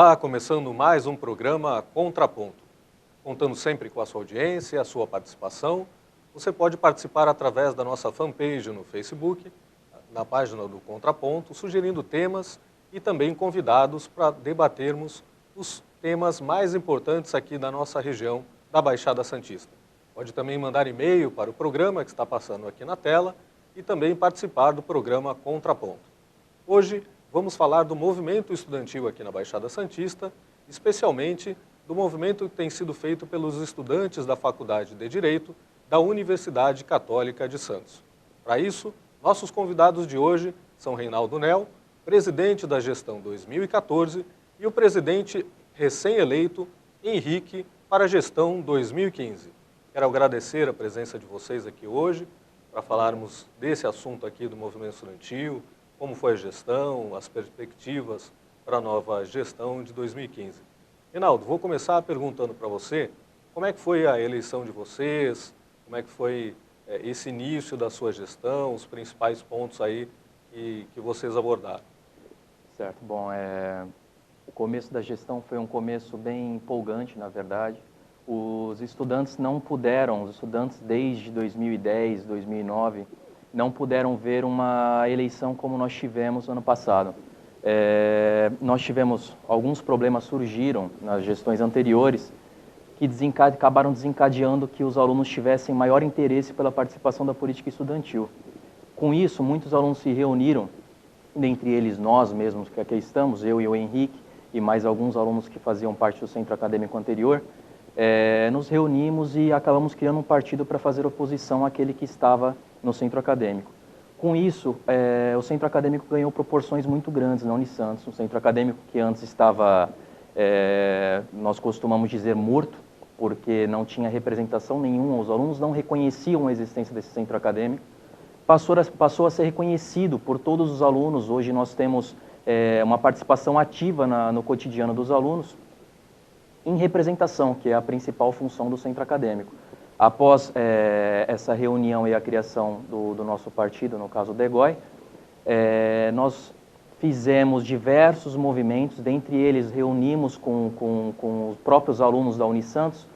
Olá, começando mais um programa Contraponto. Contando sempre com a sua audiência e a sua participação, você pode participar através da nossa fanpage no Facebook, na página do Contraponto, sugerindo temas e também convidados para debatermos os temas mais importantes aqui da nossa região da Baixada Santista. Pode também mandar e-mail para o programa que está passando aqui na tela e também participar do programa Contraponto. Hoje vamos falar do movimento estudantil aqui na Baixada Santista, especialmente do movimento que tem sido feito pelos estudantes da Faculdade de Direito da Universidade Católica de Santos. Para isso, nossos convidados de hoje são Reinaldo Nel, presidente da gestão 2014, e o presidente recém-eleito, Henrique, para a gestão 2015. Quero agradecer a presença de vocês aqui hoje para falarmos desse assunto aqui do movimento estudantil, como foi a gestão, as perspectivas para a nova gestão de 2015. Reinaldo, vou começar perguntando para você como é que foi a eleição de vocês, como é que foi esse início da sua gestão, os principais pontos aí que vocês abordaram. Certo, bom, o começo da gestão foi um começo bem empolgante, na verdade. Os estudantes desde 2010, 2009, não puderam ver uma eleição como nós tivemos no ano passado. Nós tivemos, alguns problemas surgiram nas gestões anteriores que acabaram desencadeando que os alunos tivessem maior interesse pela participação da política estudantil. Com isso, muitos alunos se reuniram, dentre eles nós mesmos que aqui estamos, eu e o Henrique, e mais alguns alunos que faziam parte do centro acadêmico anterior, nos reunimos e acabamos criando um partido para fazer oposição àquele que estava no centro acadêmico. Com isso, o centro acadêmico ganhou proporções muito grandes na Unisantos, um centro acadêmico que antes estava, nós costumamos dizer, morto, porque não tinha representação nenhuma, os alunos não reconheciam a existência desse centro acadêmico, passou a ser reconhecido por todos os alunos. Hoje nós temos uma participação ativa no cotidiano dos alunos, em representação, que é a principal função do centro acadêmico. Após essa reunião e a criação do nosso partido, no caso o DEGOI, nós fizemos diversos movimentos, dentre eles reunimos com os próprios alunos da Unisantos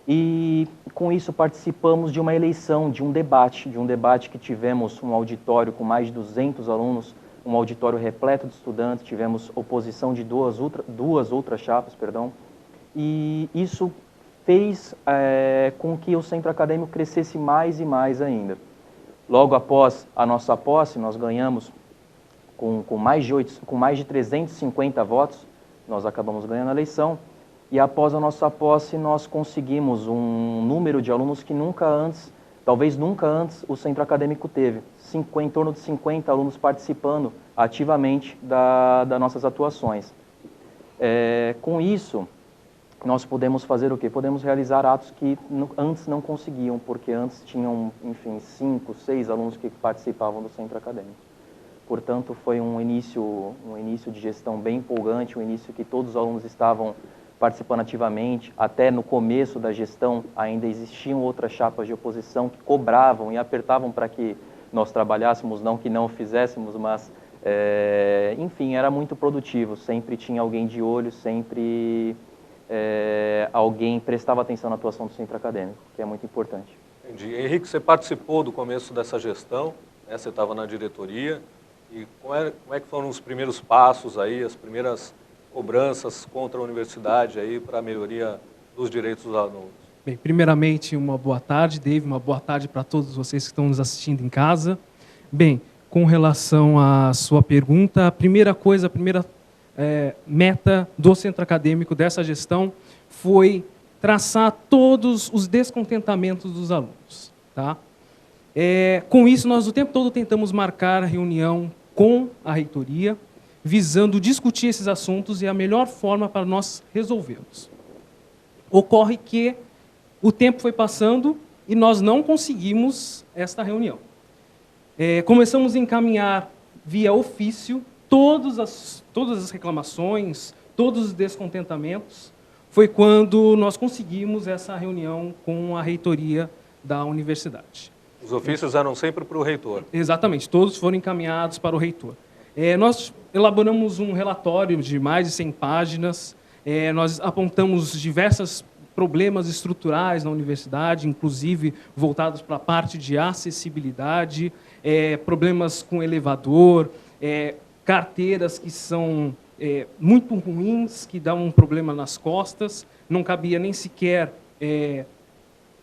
e com isso participamos de uma eleição, de um debate que tivemos um auditório com mais de 200 alunos, um auditório repleto de estudantes, tivemos oposição de duas outras chapas, e isso fez com que o centro acadêmico crescesse mais e mais ainda. Logo após a nossa posse, nós ganhamos com mais de 350 votos, nós acabamos ganhando a eleição, e após a nossa posse nós conseguimos um número de alunos que talvez nunca antes o centro acadêmico teve, em torno de 50 alunos participando ativamente das nossas atuações. Com isso, nós podemos fazer o quê? Podemos realizar atos que antes não conseguiam, porque antes tinham, enfim, 5, 6 alunos que participavam do centro acadêmico. Portanto, foi um início de gestão bem empolgante, um início que todos os alunos estavam participando ativamente. Até no começo da gestão ainda existiam outras chapas de oposição que cobravam e apertavam para que nós trabalhássemos, não que não o fizéssemos, mas, enfim, era muito produtivo. Sempre tinha alguém de olho, sempre alguém prestava atenção na atuação do centro acadêmico, que é muito importante. Entendi. Henrique, você participou do começo dessa gestão, né? Você estava na diretoria, e como é que foram os primeiros passos aí, as primeiras cobranças contra a universidade aí para a melhoria dos direitos dos alunos? Bem, primeiramente, uma boa tarde, Dave, uma boa tarde para todos vocês que estão nos assistindo em casa. Bem, com relação à sua pergunta, a primeira meta do centro acadêmico dessa gestão foi traçar todos os descontentamentos dos alunos. Tá? Com isso, nós o tempo todo tentamos marcar a reunião com a reitoria, visando discutir esses assuntos e a melhor forma para nós resolvermos. Ocorre que o tempo foi passando e nós não conseguimos esta reunião. Começamos a encaminhar via ofício todas as reclamações, todos os descontentamentos. Foi quando nós conseguimos essa reunião com a reitoria da universidade. Os ofícios eram sempre para o reitor? Exatamente, todos foram encaminhados para o reitor. Nós elaboramos um relatório de mais de 100 páginas, nós apontamos diversos problemas estruturais na universidade, inclusive voltados para a parte de acessibilidade, problemas com elevador, carteiras que são muito ruins, que dão um problema nas costas, não cabia nem sequer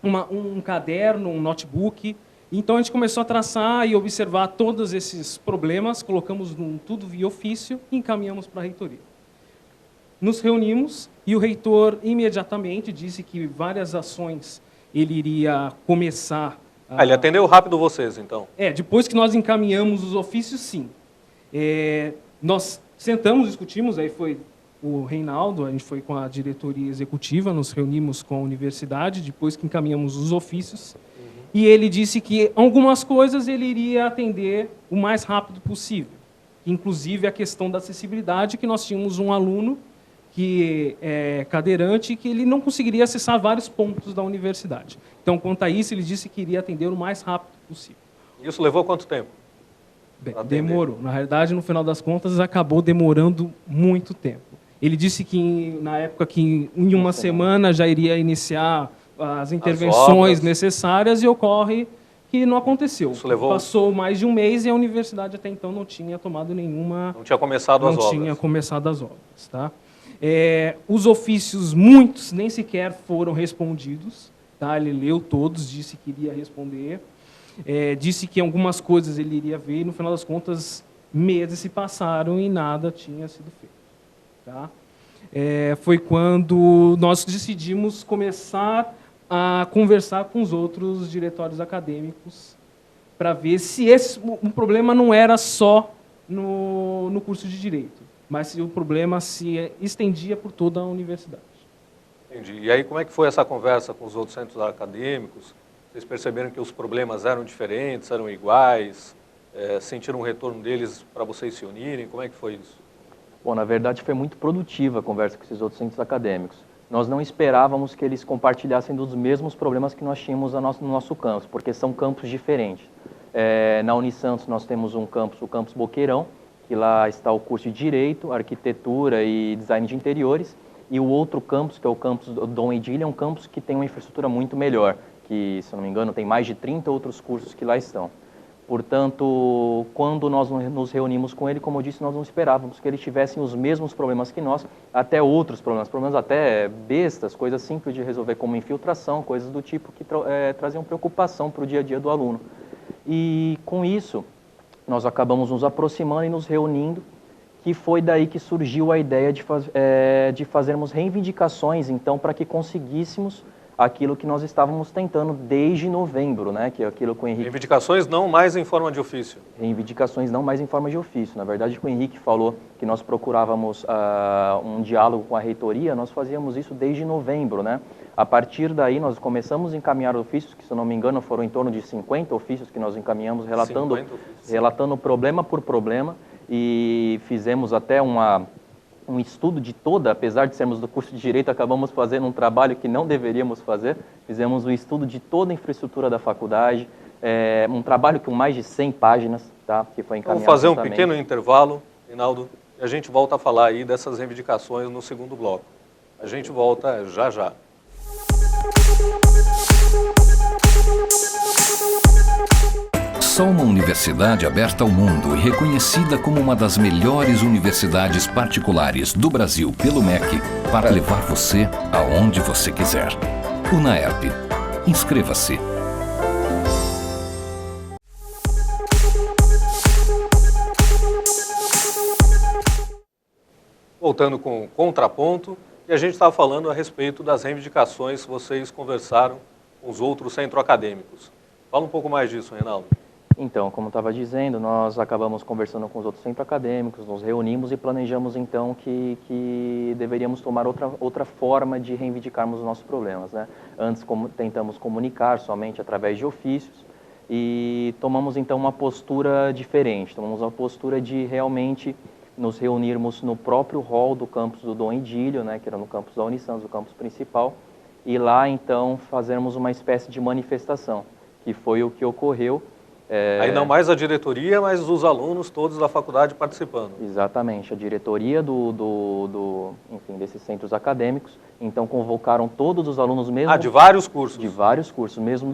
um caderno, um notebook. Então, a gente começou a traçar e observar todos esses problemas, colocamos tudo via ofício e encaminhamos para a reitoria. Nos reunimos e o reitor imediatamente disse que várias ações ele iria começar... Ele atendeu rápido vocês, então? Depois que nós encaminhamos os ofícios, sim. Nós sentamos, discutimos, aí foi o Reinaldo, a gente foi com a diretoria executiva, nos reunimos com a universidade, depois que encaminhamos os ofícios, e ele disse que algumas coisas ele iria atender o mais rápido possível, inclusive a questão da acessibilidade, que nós tínhamos um aluno que é cadeirante, que ele não conseguiria acessar vários pontos da universidade. Então, quanto a isso, ele disse que iria atender o mais rápido possível. Isso levou quanto tempo? Bem, demorou. Na realidade, no final das contas, acabou demorando muito tempo. Ele disse que, na época, que em uma semana já iria iniciar as intervenções necessárias, e ocorre que não aconteceu. Isso levou... Passou mais de um mês e a universidade até então não tinha tomado nenhuma... Não tinha começado as obras. Não tinha começado as obras, tá? Os ofícios, muitos, nem sequer foram respondidos, tá? Ele leu todos, disse que iria responder, disse que algumas coisas ele iria ver, e no final das contas, meses se passaram e nada tinha sido feito, tá? Foi quando nós decidimos começar a conversar com os outros diretórios acadêmicos para ver se o problema não era só no curso de Direito, mas se o problema se estendia por toda a universidade. Entendi. E aí, como é que foi essa conversa com os outros centros acadêmicos? Vocês perceberam que os problemas eram diferentes, eram iguais? Sentiram um retorno deles para vocês se unirem? Como é que foi isso? Bom, na verdade, foi muito produtiva a conversa com esses outros centros acadêmicos. Nós não esperávamos que eles compartilhassem dos mesmos problemas que nós tínhamos no nosso campus, porque são campos diferentes. Na Unisantos, nós temos um campus, o Campus Boqueirão, que lá está o curso de Direito, Arquitetura e Design de Interiores, e o outro campus, que é o campus Dom Edílio, é um campus que tem uma infraestrutura muito melhor, que, se não me engano, tem mais de 30 outros cursos que lá estão. Portanto, quando nós nos reunimos com ele, como eu disse, nós não esperávamos que eles tivessem os mesmos problemas que nós, até outros problemas até bestas, coisas simples de resolver, como infiltração, coisas do tipo que traziam preocupação para o dia a dia do aluno. E com isso, nós acabamos nos aproximando e nos reunindo, que foi daí que surgiu a ideia de fazermos reivindicações, então, para que conseguíssemos aquilo que nós estávamos tentando desde novembro, né? Que é aquilo que o Henrique... Reivindicações não mais em forma de ofício. Reivindicações não mais em forma de ofício. Na verdade, o Henrique falou que nós procurávamos um diálogo com a reitoria, nós fazíamos isso desde novembro, né? A partir daí, nós começamos a encaminhar ofícios, que, se eu não me engano, foram em torno de 50 ofícios que nós encaminhamos, relatando problema por problema, e fizemos até um estudo de toda, apesar de sermos do curso de Direito, acabamos fazendo um trabalho que não deveríamos fazer, fizemos um estudo de toda a infraestrutura da faculdade, um trabalho com mais de 100 páginas, tá, que foi encaminhado. Vamos fazer um pequeno intervalo, Reinaldo, e a gente volta a falar aí dessas reivindicações no segundo bloco. A gente volta já já. Só uma universidade aberta ao mundo e reconhecida como uma das melhores universidades particulares do Brasil pelo MEC para levar você aonde você quiser. UNAERP. Inscreva-se. Voltando com o contraponto, e a gente estava falando a respeito das reivindicações que vocês conversaram com os outros centros acadêmicos. Fala um pouco mais disso, Reinaldo. Então, como eu estava dizendo, nós acabamos conversando com os outros centros acadêmicos, nos reunimos e planejamos, então, que deveríamos tomar outra forma de reivindicarmos os nossos problemas, né? Antes, tentamos comunicar somente através de ofícios e tomamos, então, uma postura diferente. Tomamos uma postura de realmente nos reunirmos no próprio hall do campus do Dom Edílio, né, que era no campus da Unisantos, o campus principal, e lá, então, fazermos uma espécie de manifestação, que foi o que ocorreu. Aí não mais a diretoria, mas os alunos todos da faculdade participando. Exatamente, a diretoria enfim, desses centros acadêmicos, então convocaram todos os alunos mesmo... de vários cursos. De vários cursos, mesmo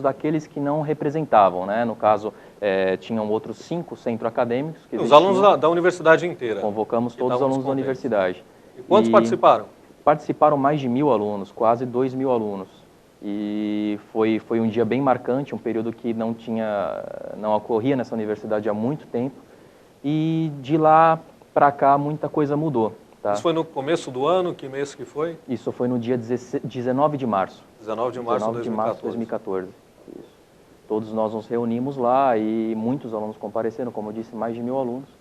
daqueles que não representavam, né? No caso, tinham outros 5 centros acadêmicos. Que os alunos da universidade inteira. Convocamos todos os alunos da universidade. E quantos participaram? Participaram mais de 1.000 alunos, quase 2.000 alunos. E foi um dia bem marcante, um período que não ocorria nessa universidade há muito tempo. E de lá para cá muita coisa mudou. Tá? Isso foi no começo do ano? Que mês que foi? Isso foi no dia 19 de março. 19 de março de 2014. Isso. Todos nós nos reunimos lá e muitos alunos compareceram, como eu disse, mais de 1.000 alunos.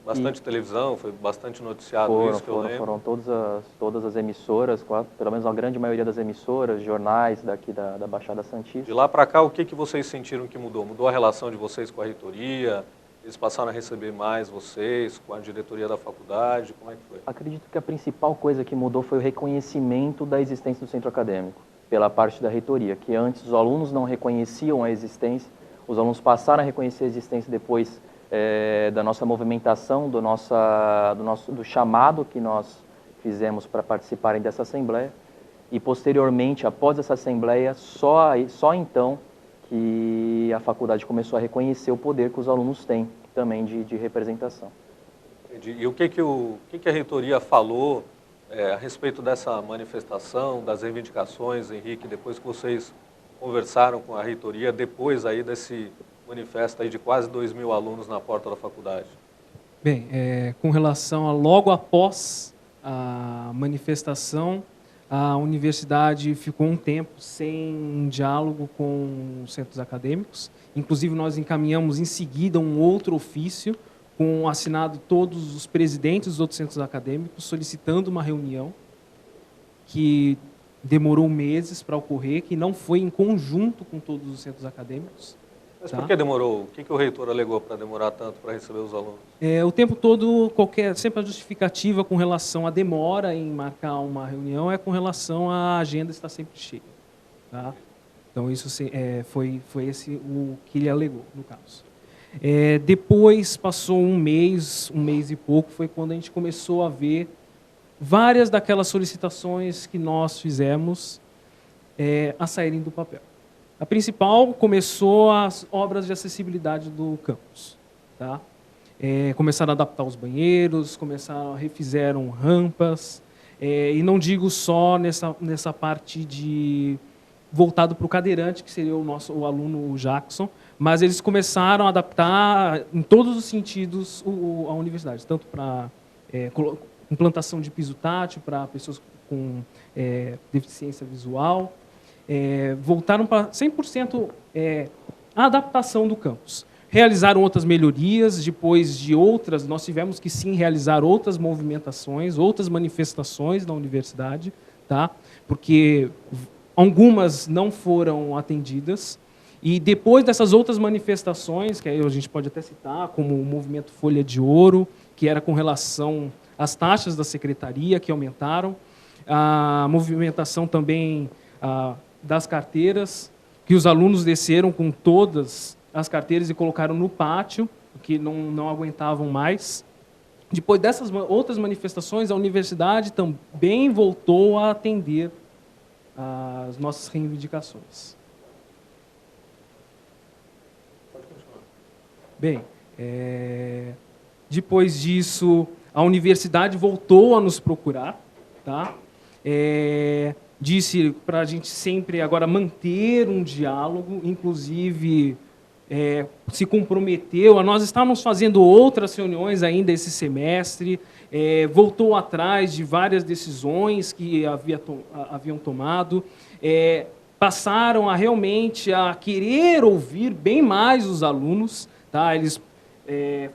Bastante televisão, foi bastante noticiado isso que eu lembro. Foram todas as emissoras, pelo menos a grande maioria das emissoras, jornais daqui da Baixada Santista. De lá para cá, o que vocês sentiram que mudou? Mudou a relação de vocês com a reitoria? Eles passaram a receber mais vocês, com a diretoria da faculdade? Como é que foi? Acredito que a principal coisa que mudou foi o reconhecimento da existência do centro acadêmico, pela parte da reitoria, que antes os alunos não reconheciam a existência, os alunos passaram a reconhecer a existência depois da nossa movimentação, do chamado que nós fizemos para participarem dessa assembleia, e posteriormente, após essa assembleia, só então que a faculdade começou a reconhecer o poder que os alunos têm também de representação. Entendi. E o que a reitoria falou a respeito dessa manifestação, das reivindicações, Henrique, depois que vocês conversaram com a reitoria, depois aí desse manifesto aí de quase 2.000 alunos na porta da faculdade? Bem, com relação a logo após a manifestação, a universidade ficou um tempo sem diálogo com os centros acadêmicos. Inclusive, nós encaminhamos em seguida um outro ofício com assinado todos os presidentes dos outros centros acadêmicos, solicitando uma reunião que demorou meses para ocorrer, que não foi em conjunto com todos os centros acadêmicos. Mas por que demorou? O que o reitor alegou para demorar tanto para receber os alunos? O tempo todo, sempre a justificativa com relação à demora em marcar uma reunião é com relação à agenda estar sempre cheia. Tá? Então, isso foi esse o que ele alegou, no caso. Depois, passou um mês e pouco, foi quando a gente começou a ver várias daquelas solicitações que nós fizemos a saírem do papel. A principal começou as obras de acessibilidade do campus. Tá? Começaram a adaptar os banheiros, refizeram rampas, e não digo só nessa parte voltado para o cadeirante, que seria o aluno Jackson, mas eles começaram a adaptar em todos os sentidos a universidade, tanto para implantação de piso tátil para pessoas com deficiência visual, voltaram para 100% a adaptação do campus. Realizaram outras melhorias, depois de outras, nós tivemos que sim realizar outras movimentações, outras manifestações na universidade, tá? Porque algumas não foram atendidas, e depois dessas outras manifestações, que aí a gente pode até citar, como o movimento Folha de Ouro, que era com relação às taxas da secretaria, que aumentaram, a movimentação também das carteiras, que os alunos desceram com todas as carteiras e colocaram no pátio, porque não aguentavam mais. Depois dessas outras manifestações, a universidade também voltou a atender as nossas reivindicações. Pode continuar. Bem, depois disso, a universidade voltou a nos procurar, tá? Disse para a gente sempre agora manter um diálogo, inclusive se comprometeu. Nós estávamos fazendo outras reuniões ainda esse semestre, voltou atrás de várias decisões que haviam tomado, passaram realmente a querer ouvir bem mais os alunos. Tá? Eles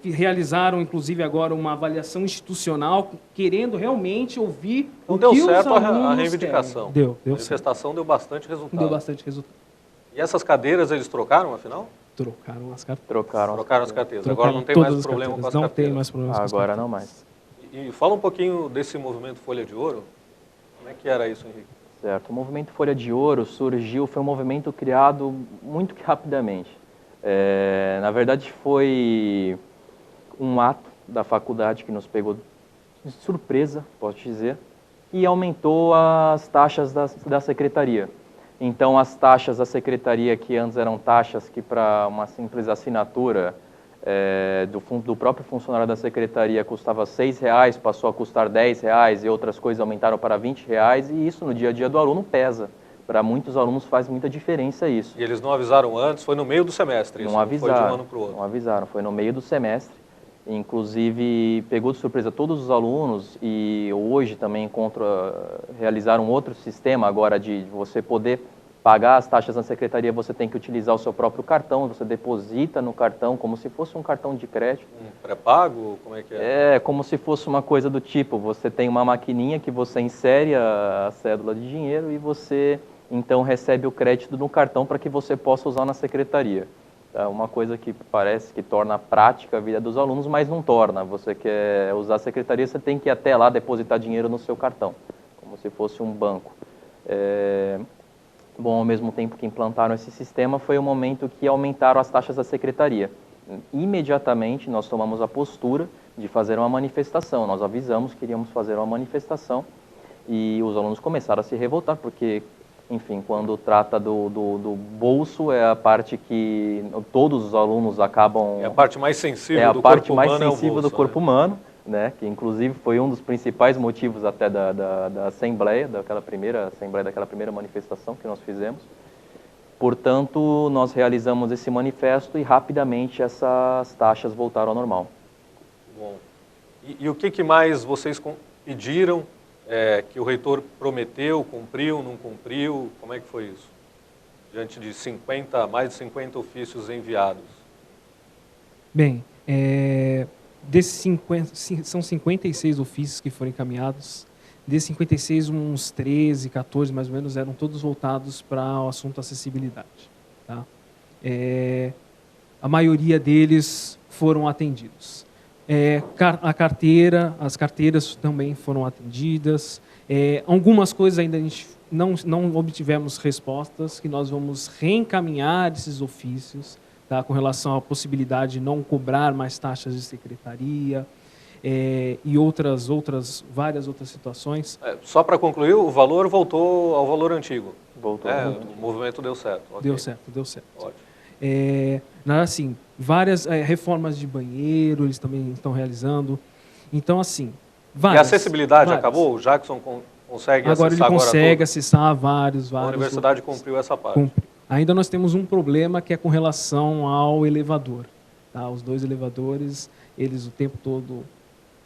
realizaram, inclusive, agora uma avaliação institucional, querendo realmente ouvir o que os alunos deu certo a reivindicação. Deu A manifestação deu bastante resultado. Deu bastante resultado. E essas cadeiras eles trocaram, afinal? Trocaram as carteiras. Trocaram as carteiras. Agora não tem mais problema com as carteiras. Não tem mais problema com as Agora carteiras. não mais. E fala um pouquinho desse movimento Folha de Ouro. Como é que era isso, Henrique? Certo. O movimento Folha de Ouro foi um movimento criado muito rapidamente. Na verdade, foi um ato da faculdade que nos pegou de surpresa, posso dizer, e aumentou as taxas da secretaria. Então, as taxas da secretaria, que antes eram taxas que para uma simples assinatura do próprio funcionário da secretaria custava R$ 6,00, passou a custar R$ 10,00 e outras coisas aumentaram para R$ 20,00, e isso no dia a dia do aluno pesa. Para muitos alunos faz muita diferença isso. E eles não avisaram antes? Foi no meio do semestre isso? Não avisaram, foi de um ano para o outro? não avisaram, foi no meio do semestre. Inclusive, pegou de surpresa todos os alunos, e hoje também realizar um outro sistema agora de você poder pagar as taxas na secretaria. Você tem que utilizar o seu próprio cartão, você deposita no cartão como se fosse um cartão de crédito. Um pré-pago? Como é que é? É, como se fosse uma coisa do tipo, você tem uma maquininha que você insere a cédula de dinheiro e você então recebe o crédito no cartão para que você possa usar na secretaria. É uma coisa que parece que torna prática a vida dos alunos, mas não torna. Você quer usar a secretaria, você tem que ir até lá depositar dinheiro no seu cartão, como se fosse um banco. Bom, ao mesmo tempo que implantaram esse sistema, foi o momento que aumentaram as taxas da secretaria. Imediatamente, nós tomamos a postura de fazer uma manifestação. Nós avisamos que iríamos fazer uma manifestação e os alunos começaram a se revoltar, porque, enfim, quando trata do bolso, é a parte que todos os alunos acabam... É a parte mais sensível do corpo humano. É a parte mais sensível do corpo humano, né? Que inclusive foi um dos principais motivos até da assembleia, daquela primeira manifestação que nós fizemos. Portanto, nós realizamos esse manifesto e rapidamente essas taxas voltaram ao normal. Bom, e o que mais vocês pediram, que o reitor prometeu, cumpriu, não cumpriu? Como é que foi isso? Diante de mais de 50 ofícios enviados. Bem, são 56 ofícios que foram encaminhados. Desses 56, uns 13, 14 mais ou menos, eram todos voltados para o assunto acessibilidade. Tá? A maioria deles foram atendidos. As carteiras também foram atendidas. Algumas coisas ainda a gente não obtivemos respostas, que nós vamos reencaminhar esses ofícios, tá, com relação à possibilidade de não cobrar mais taxas de secretaria e várias outras situações. Só para concluir, o valor voltou ao valor antigo. Voltou. O movimento deu certo. Okay. Deu certo. Ótimo. Assim, várias reformas de banheiro eles também estão realizando. Então, assim, várias. E a acessibilidade acabou? O Jackson consegue agora acessar ele consegue tudo? acessar vários. A universidade cumpriu essa parte. Ainda nós temos um problema que é com relação ao elevador. Tá? Os 2 elevadores, eles o tempo todo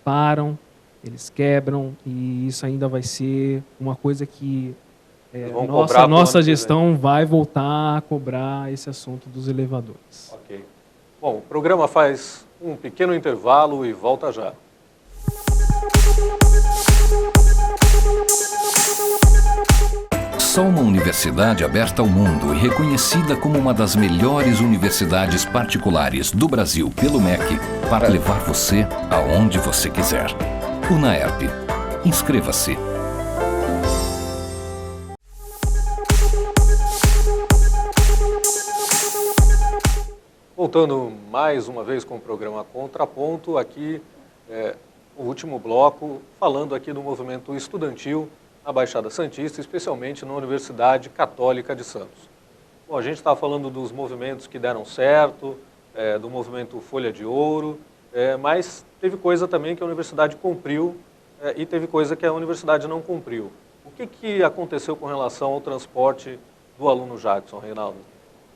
param, eles quebram, e isso ainda vai ser uma coisa que nossa gestão vai voltar a cobrar esse assunto dos elevadores. Ok. Bom, o programa faz um pequeno intervalo e volta já. Só uma universidade aberta ao mundo e reconhecida como uma das melhores universidades particulares do Brasil pelo MEC para levar você aonde você quiser. UNAERP. Inscreva-se. Voltando mais uma vez com o programa Contraponto, aqui o último bloco, falando aqui do movimento estudantil na Baixada Santista, especialmente na Universidade Católica de Santos. Bom, a gente está falando dos movimentos que deram certo, do movimento Folha de Ouro, mas teve coisa também que a universidade cumpriu e teve coisa que a universidade não cumpriu. O que aconteceu com relação ao transporte do aluno Jackson, Reinaldo?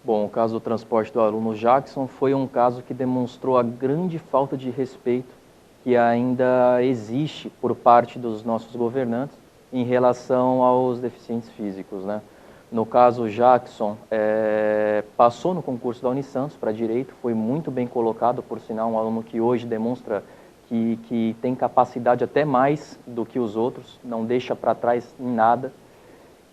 Bom, o caso do transporte do aluno Jackson foi um caso que demonstrou a grande falta de respeito que ainda existe por parte dos nossos governantes em relação aos deficientes físicos, né? No caso, Jackson passou no concurso da Unisantos para Direito, foi muito bem colocado, por sinal, um aluno que hoje demonstra que tem capacidade até mais do que os outros, não deixa para trás em nada.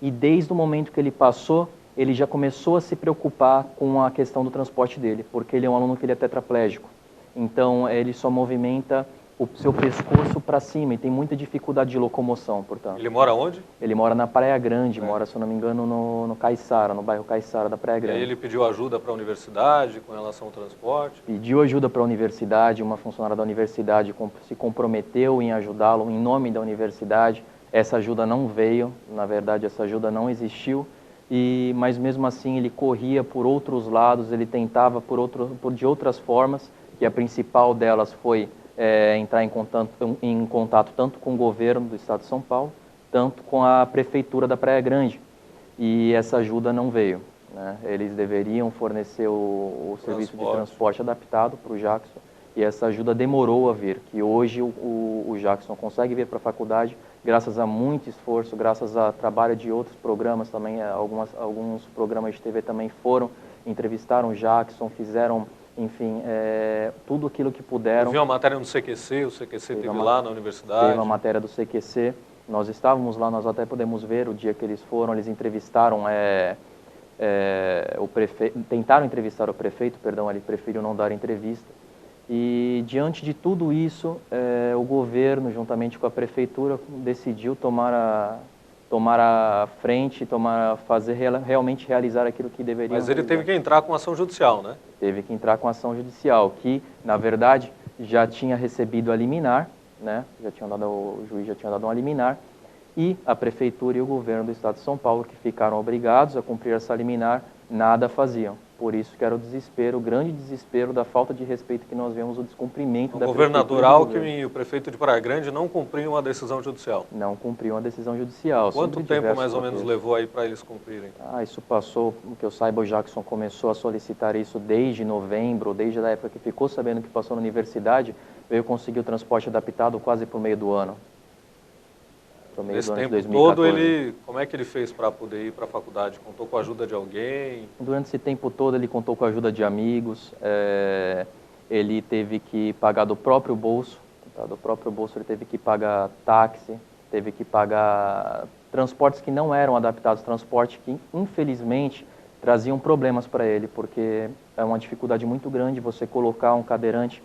E desde o momento que ele passou, ele já começou a se preocupar com a questão do transporte dele, porque ele é um aluno que ele é tetraplégico. Então, ele só movimenta o seu pescoço para cima e tem muita dificuldade de locomoção, portanto. Ele mora onde? Ele mora na Praia Grande, mora, se eu não me engano, no Caiçara, no bairro Caiçara da Praia Grande. E aí ele pediu ajuda para a universidade com relação ao transporte? Pediu ajuda para a universidade, uma funcionária da universidade se comprometeu em ajudá-lo em nome da universidade. Essa ajuda não veio, na verdade essa ajuda não existiu, mas mesmo assim ele corria por outros lados, ele tentava de outras formas, que a principal delas foi entrar em contato tanto com o governo do estado de São Paulo, tanto com a prefeitura da Praia Grande. E essa ajuda não veio, né? Eles deveriam fornecer o serviço de transporte adaptado para o Jackson, e essa ajuda demorou a vir, que hoje o Jackson consegue vir para a faculdade, graças a muito esforço, graças a trabalho de outros programas também, alguns programas de TV também entrevistaram o Jackson, fizeram, enfim, tudo aquilo que puderam. Eu vi uma matéria no CQC, o CQC teve lá na universidade. Teve uma matéria do CQC, nós estávamos lá, nós até podemos ver o dia que eles foram, eles entrevistaram o prefeito, tentaram entrevistar o prefeito, ele preferiu não dar entrevista. E diante de tudo isso, o governo, juntamente com a prefeitura, decidiu tomar a frente, realmente realizar aquilo que deveria. Mas ele teve que entrar com ação judicial, né? Teve que entrar com ação judicial, que, na verdade, já tinha recebido a liminar, né? O juiz já tinha dado uma liminar, e a prefeitura e o governo do estado de São Paulo, que ficaram obrigados a cumprir essa liminar, nada faziam. Por isso que era o grande desespero da falta de respeito que nós vemos, o descumprimento da prefeitura. O governador Alckmin e o prefeito de Praia Grande não cumpriam a decisão judicial. Não cumpriam a decisão judicial. Quanto tempo mais ou menos levou aí para eles cumprirem? Isso passou, o que eu saiba, o Jackson começou a solicitar isso desde novembro, desde a época que ficou sabendo que passou na universidade, veio conseguir o transporte adaptado quase por meio do ano. Nesse tempo todo, como é que ele fez para poder ir para a faculdade? Contou com a ajuda de alguém? Durante esse tempo todo, ele contou com a ajuda de amigos, ele teve que pagar do próprio bolso, ele teve que pagar táxi, teve que pagar transportes que não eram adaptados, transportes que, infelizmente, traziam problemas para ele, porque é uma dificuldade muito grande você colocar um cadeirante,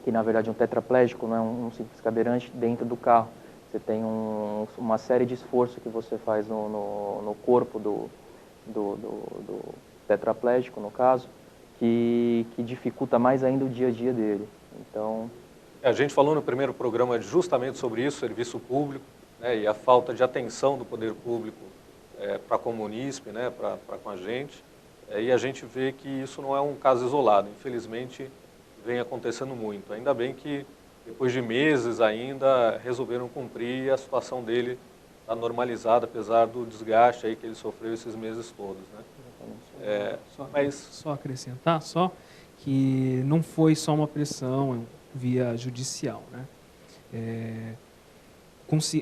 que na verdade é um tetraplégico, não é um simples cadeirante, dentro do carro. Você tem uma série de esforços que você faz no corpo do tetraplégico, no caso, que dificulta mais ainda o dia a dia dele. Então, a gente falou no primeiro programa justamente sobre isso, serviço público, né, e a falta de atenção do poder público para com o munícipe, né, para com a gente. E a gente vê que isso não é um caso isolado. Infelizmente, vem acontecendo muito. Ainda bem que depois de meses ainda, resolveram cumprir e a situação dele está normalizada, apesar do desgaste aí que ele sofreu esses meses todos, né? Só acrescentar, que não foi só uma pressão via judicial, né?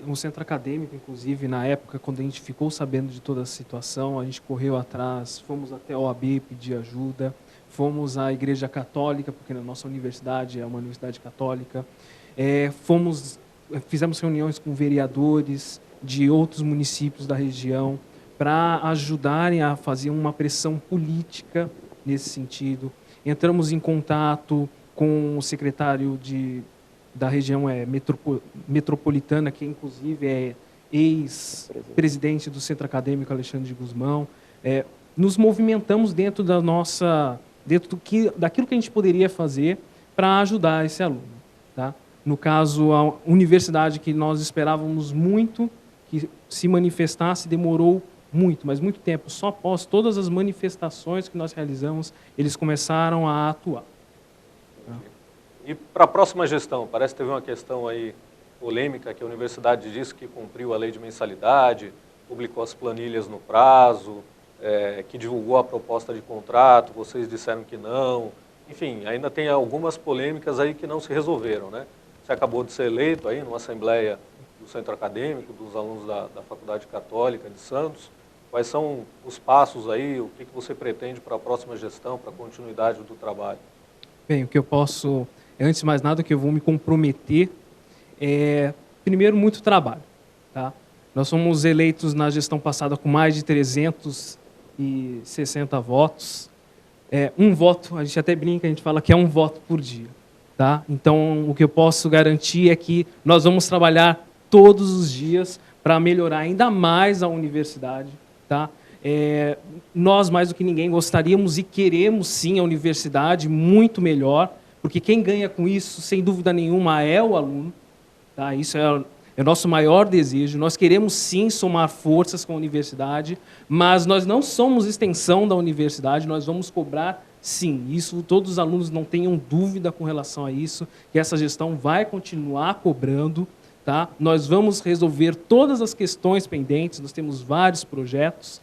O centro acadêmico, inclusive, na época, quando a gente ficou sabendo de toda a situação, a gente correu atrás, fomos até a OAB pedir ajuda, fomos à Igreja Católica, porque na nossa universidade é uma universidade católica, fizemos reuniões com vereadores de outros municípios da região para ajudarem a fazer uma pressão política nesse sentido. Entramos em contato com o secretário da região metropolitana, que inclusive é ex-presidente do Centro Acadêmico Alexandre de Gusmão. Nos movimentamos dentro daquilo que a gente poderia fazer para ajudar esse aluno, tá? No caso, a universidade que nós esperávamos muito que se manifestasse, demorou muito, mas muito tempo. Só após todas as manifestações que nós realizamos, eles começaram a atuar. E para a próxima gestão, parece que teve uma questão aí polêmica, que a universidade disse que cumpriu a lei de mensalidade, publicou as planilhas no prazo, que divulgou a proposta de contrato, vocês disseram que não. Enfim, ainda tem algumas polêmicas aí que não se resolveram, né? Você acabou de ser eleito aí numa assembleia do Centro Acadêmico, dos alunos da Faculdade Católica de Santos. Quais são os passos aí, o que você pretende para a próxima gestão, para a continuidade do trabalho? Bem, o que eu posso, antes de mais nada, o que eu vou me comprometer primeiro, muito trabalho, tá? Nós fomos eleitos na gestão passada com mais de 360 votos. Um voto, a gente até brinca, a gente fala que é um voto por dia, tá? Então, o que eu posso garantir é que nós vamos trabalhar todos os dias para melhorar ainda mais a universidade, tá? Nós, mais do que ninguém, gostaríamos e queremos, sim, a universidade muito melhor, porque quem ganha com isso, sem dúvida nenhuma, é o aluno, tá? Isso é o nosso maior desejo. Nós queremos, sim, somar forças com a universidade, mas nós não somos extensão da universidade, nós vamos cobrar, sim. Isso, todos os alunos não tenham dúvida com relação a isso, que essa gestão vai continuar cobrando, tá? Nós vamos resolver todas as questões pendentes, nós temos vários projetos,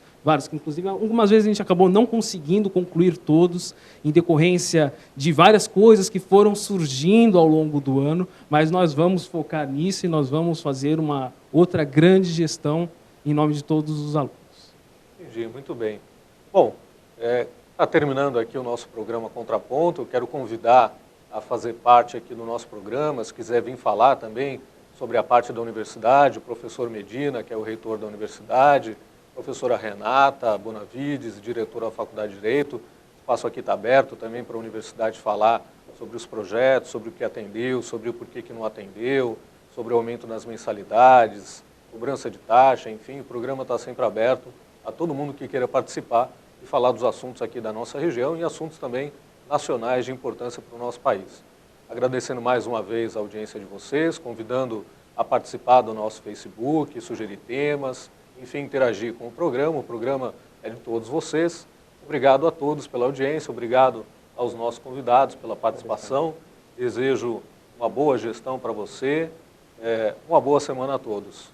que inclusive algumas vezes a gente acabou não conseguindo concluir todos, em decorrência de várias coisas que foram surgindo ao longo do ano, mas nós vamos focar nisso e nós vamos fazer uma outra grande gestão em nome de todos os alunos. Entendi, muito bem. Bom, está terminando aqui o nosso programa Contraponto. Eu quero convidar a fazer parte aqui do nosso programa, se quiser vir falar também sobre a parte da universidade, o professor Medina, que é o reitor da universidade, professora Renata Bonavides, diretora da Faculdade de Direito. O espaço aqui está aberto também para a universidade falar sobre os projetos, sobre o que atendeu, sobre o porquê que não atendeu, sobre o aumento das mensalidades, cobrança de taxa, enfim, o programa está sempre aberto a todo mundo que queira participar e falar dos assuntos aqui da nossa região e assuntos também nacionais de importância para o nosso país. Agradecendo mais uma vez a audiência de vocês, convidando a participar do nosso Facebook, sugerir temas, enfim, interagir com o programa é de todos vocês. Obrigado a todos pela audiência, obrigado aos nossos convidados pela participação. Desejo uma boa gestão para você, uma boa semana a todos.